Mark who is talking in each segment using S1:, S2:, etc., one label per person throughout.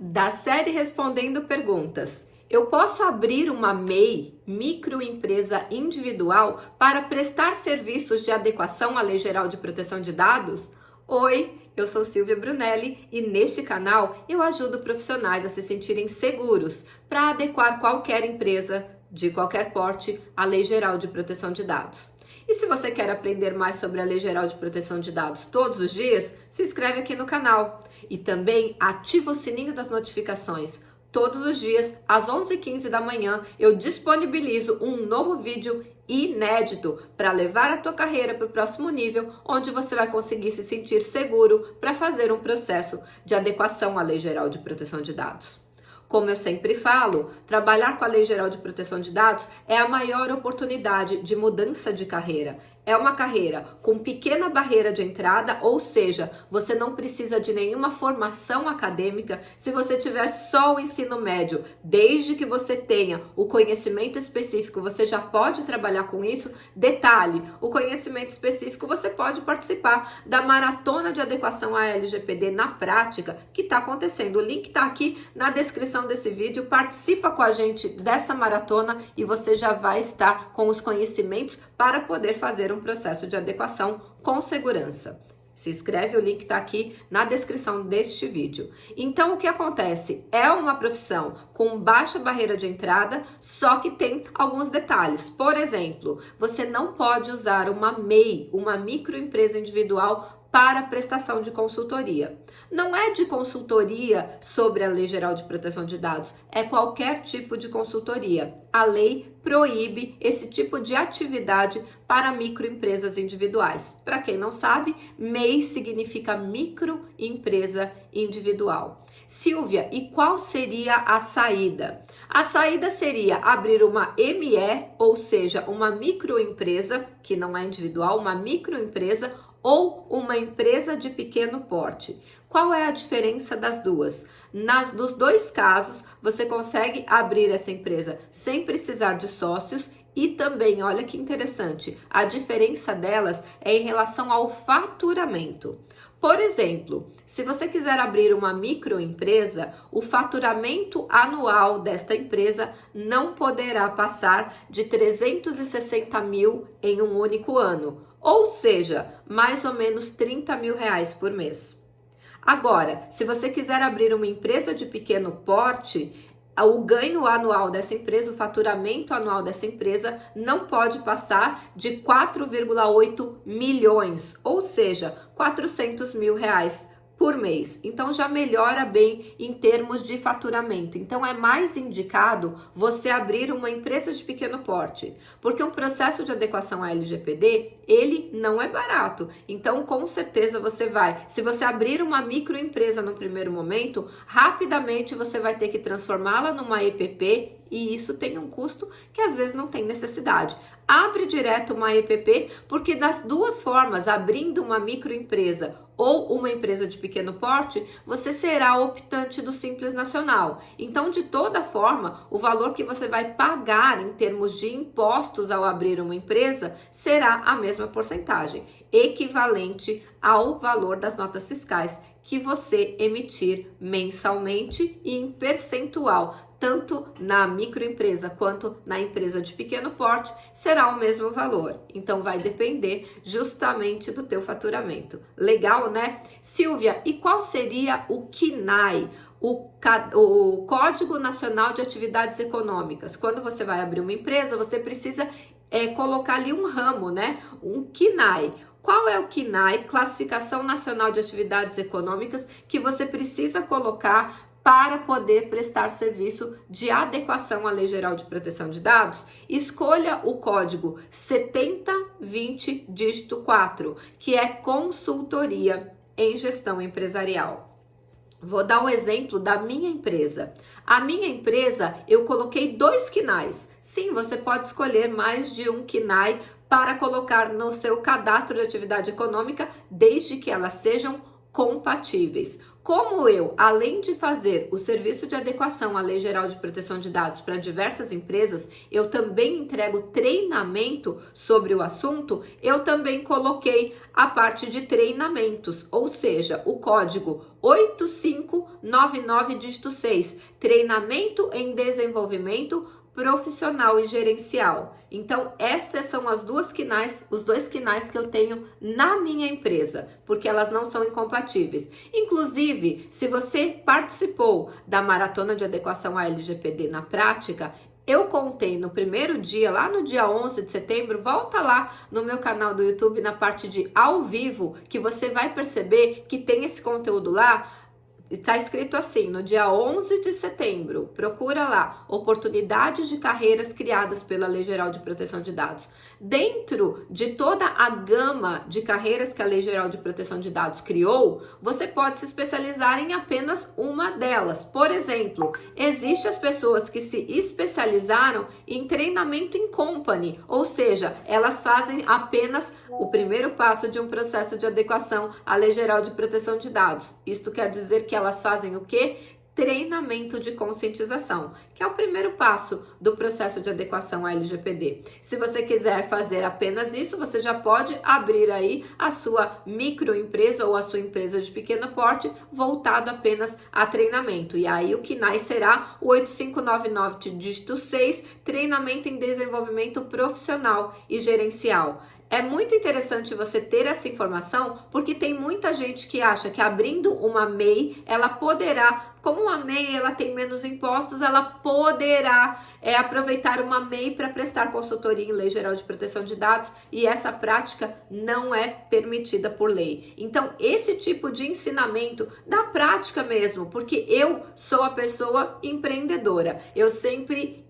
S1: Da série Respondendo Perguntas. Eu posso abrir uma MEI, microempresa individual, para prestar serviços de adequação à Lei Geral de Proteção de Dados? Oi, eu sou Silvia Brunelli e neste canal eu ajudo profissionais a se sentirem seguros para adequar qualquer empresa, de qualquer porte, à Lei Geral de Proteção de Dados. E se você quer aprender mais sobre a Lei Geral de Proteção de Dados todos os dias, se inscreve aqui no canal. E também ativa o sininho das notificações. Todos os dias, às 11h15 da manhã, eu disponibilizo um novo vídeo inédito para levar a tua carreira para o próximo nível, onde você vai conseguir se sentir seguro para fazer um processo de adequação à Lei Geral de Proteção de Dados. Como eu sempre falo, trabalhar com a Lei Geral de Proteção de Dados é a maior oportunidade de mudança de carreira. É uma carreira com pequena barreira de entrada, ou seja, você não precisa de nenhuma formação acadêmica se você tiver só o ensino médio. Desde que você tenha o conhecimento específico, você já pode trabalhar com isso. Detalhe, o conhecimento específico você pode participar da maratona de adequação à LGPD na prática, que está acontecendo. O link está aqui na descrição desse vídeo. Participa com a gente dessa maratona e você já vai estar com os conhecimentos para poder fazer um processo de adequação com segurança. Se inscreve, o link está aqui na descrição deste vídeo. Então, o que acontece? É uma profissão com baixa barreira de entrada, só que tem alguns detalhes. Por exemplo, você não pode usar uma MEI, uma microempresa individual, para prestação de consultoria. Não é de consultoria sobre a Lei Geral de Proteção de Dados, é qualquer tipo de consultoria. A lei proíbe esse tipo de atividade para microempresas individuais. Para quem não sabe, MEI significa microempresa individual. Silvia, e qual seria a saída? A saída seria abrir uma ME, ou seja, uma microempresa, que não é individual, uma microempresa, ou uma empresa de pequeno porte. Qual é a diferença das duas? Nos dois casos, você consegue abrir essa empresa sem precisar de sócios e também, olha que interessante, a diferença delas é em relação ao faturamento. Por exemplo, se você quiser abrir uma microempresa, o faturamento anual desta empresa não poderá passar de 360 mil em um único ano, ou seja, mais ou menos 30 mil reais por mês. Agora, se você quiser abrir uma empresa de pequeno porte, o ganho anual dessa empresa, o faturamento anual dessa empresa não pode passar de 4,8 milhões, ou seja, 400 mil reais por mês. Então já melhora bem em termos de faturamento. Então é mais indicado você abrir uma empresa de pequeno porte, porque um processo de adequação à LGPD, ele não é barato. Então com certeza você vai, se você abrir uma microempresa no primeiro momento, rapidamente você vai ter que transformá-la numa EPP e isso tem um custo que às vezes não tem necessidade. Abre direto uma EPP, porque das duas formas, abrindo uma microempresa ou uma empresa de pequeno porte, você será optante do Simples Nacional. Então, de toda forma, o valor que você vai pagar em termos de impostos ao abrir uma empresa será a mesma porcentagem, equivalente ao valor das notas fiscais que você emitir mensalmente e em percentual, tanto na microempresa quanto na empresa de pequeno porte, será o mesmo valor. Então vai depender justamente do teu faturamento. Legal, né? Silvia, e qual seria o CNAE? O Código Nacional de Atividades Econômicas. Quando você vai abrir uma empresa, você precisa colocar ali um ramo, né? Um CNAE. Qual é o CNAE, Classificação Nacional de Atividades Econômicas, que você precisa colocar para poder prestar serviço de adequação à Lei Geral de Proteção de Dados? Escolha o código 7020 dígito 4, que é consultoria em gestão empresarial. Vou dar o exemplo da minha empresa. A minha empresa, eu coloquei 2 CNAEs. Sim, você pode escolher mais de um CNAE para colocar no seu cadastro de atividade econômica, desde que elas sejam compatíveis. Como eu, além de fazer o serviço de adequação à Lei Geral de Proteção de Dados para diversas empresas, eu também entrego treinamento sobre o assunto, eu também coloquei a parte de treinamentos, ou seja, o código 8599 dígito 6, treinamento em desenvolvimento profissional e gerencial. Então, essas são os dois quinais que eu tenho na minha empresa, porque elas não são incompatíveis. Inclusive, se você participou da maratona de adequação à LGPD na prática, eu contei no primeiro dia, lá no dia 11 de setembro, volta lá no meu canal do YouTube, na parte de ao vivo, que você vai perceber que tem esse conteúdo lá. Está escrito assim, no dia 11 de setembro, procura lá, oportunidades de carreiras criadas pela Lei Geral de Proteção de Dados. Dentro de toda a gama de carreiras que a Lei Geral de Proteção de Dados criou, você pode se especializar em apenas uma delas. Por exemplo, existem as pessoas que se especializaram em treinamento em company, ou seja, elas fazem apenas o primeiro passo de um processo de adequação à Lei Geral de Proteção de Dados. Isto quer dizer que elas fazem o quê? Treinamento de conscientização, que é o primeiro passo do processo de adequação à LGPD. Se você quiser fazer apenas isso, você já pode abrir aí a sua microempresa ou a sua empresa de pequeno porte voltado apenas a treinamento. E aí o KNAI será o 8599 dígito 6, treinamento em desenvolvimento profissional e gerencial. É muito interessante você ter essa informação, porque tem muita gente que acha que abrindo uma MEI, ela poderá, como uma MEI ela tem menos impostos, ela poderá aproveitar uma MEI para prestar consultoria em Lei Geral de Proteção de Dados, e essa prática não é permitida por lei. Então, esse tipo de ensinamento da prática mesmo, porque eu sou a pessoa empreendedora. Eu sempre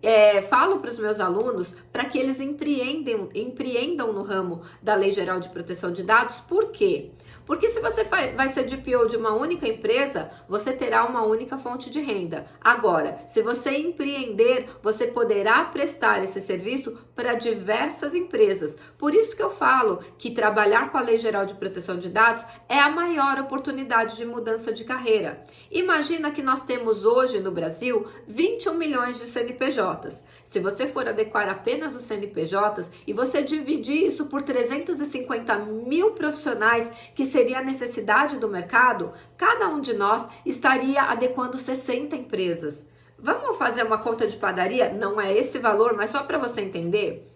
S1: falo para os meus alunos para que eles empreendam no ramo da Lei Geral de Proteção de Dados. Por quê? Porque se você vai ser DPO de uma única empresa, você terá uma única fonte de renda. Agora, se você empreender, você poderá prestar esse serviço para diversas empresas. Por isso que eu falo que trabalhar com a Lei Geral de Proteção de Dados é a maior oportunidade de mudança de carreira. Imagina que nós temos hoje no Brasil 21 milhões de CNPJs. Se você for adequar apenas os CNPJs e você dividir isso por 350 mil profissionais, que seria a necessidade do mercado, cada um de nós estaria adequando 60 empresas. Vamos fazer uma conta de padaria? Não é esse valor, mas só para você entender.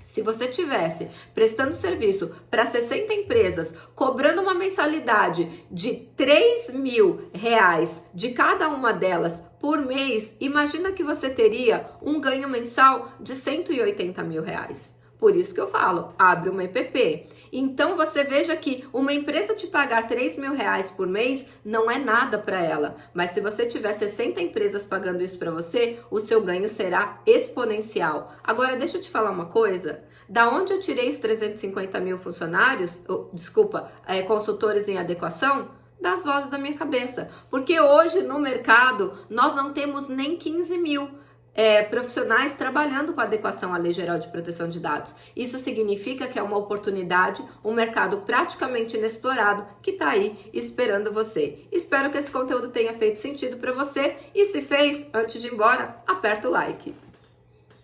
S1: Se você tivesse prestando serviço para 60 empresas, cobrando uma mensalidade de R$3.000 de cada uma delas por mês, imagina que você teria um ganho mensal de R$180 mil. Por isso que eu falo, abre uma EPP. Então você veja que uma empresa te pagar R$3.000 por mês não é nada para ela. Mas se você tiver 60 empresas pagando isso para você, o seu ganho será exponencial. Agora deixa eu te falar uma coisa. Da onde eu tirei os 350 mil funcionários, consultores em adequação? Das vozes da minha cabeça. Porque hoje no mercado nós não temos nem 15 mil profissionais trabalhando com adequação à Lei Geral de Proteção de Dados. Isso significa que é uma oportunidade, um mercado praticamente inexplorado que está aí esperando você. Espero que esse conteúdo tenha feito sentido para você e se fez, antes de ir embora, aperta o like.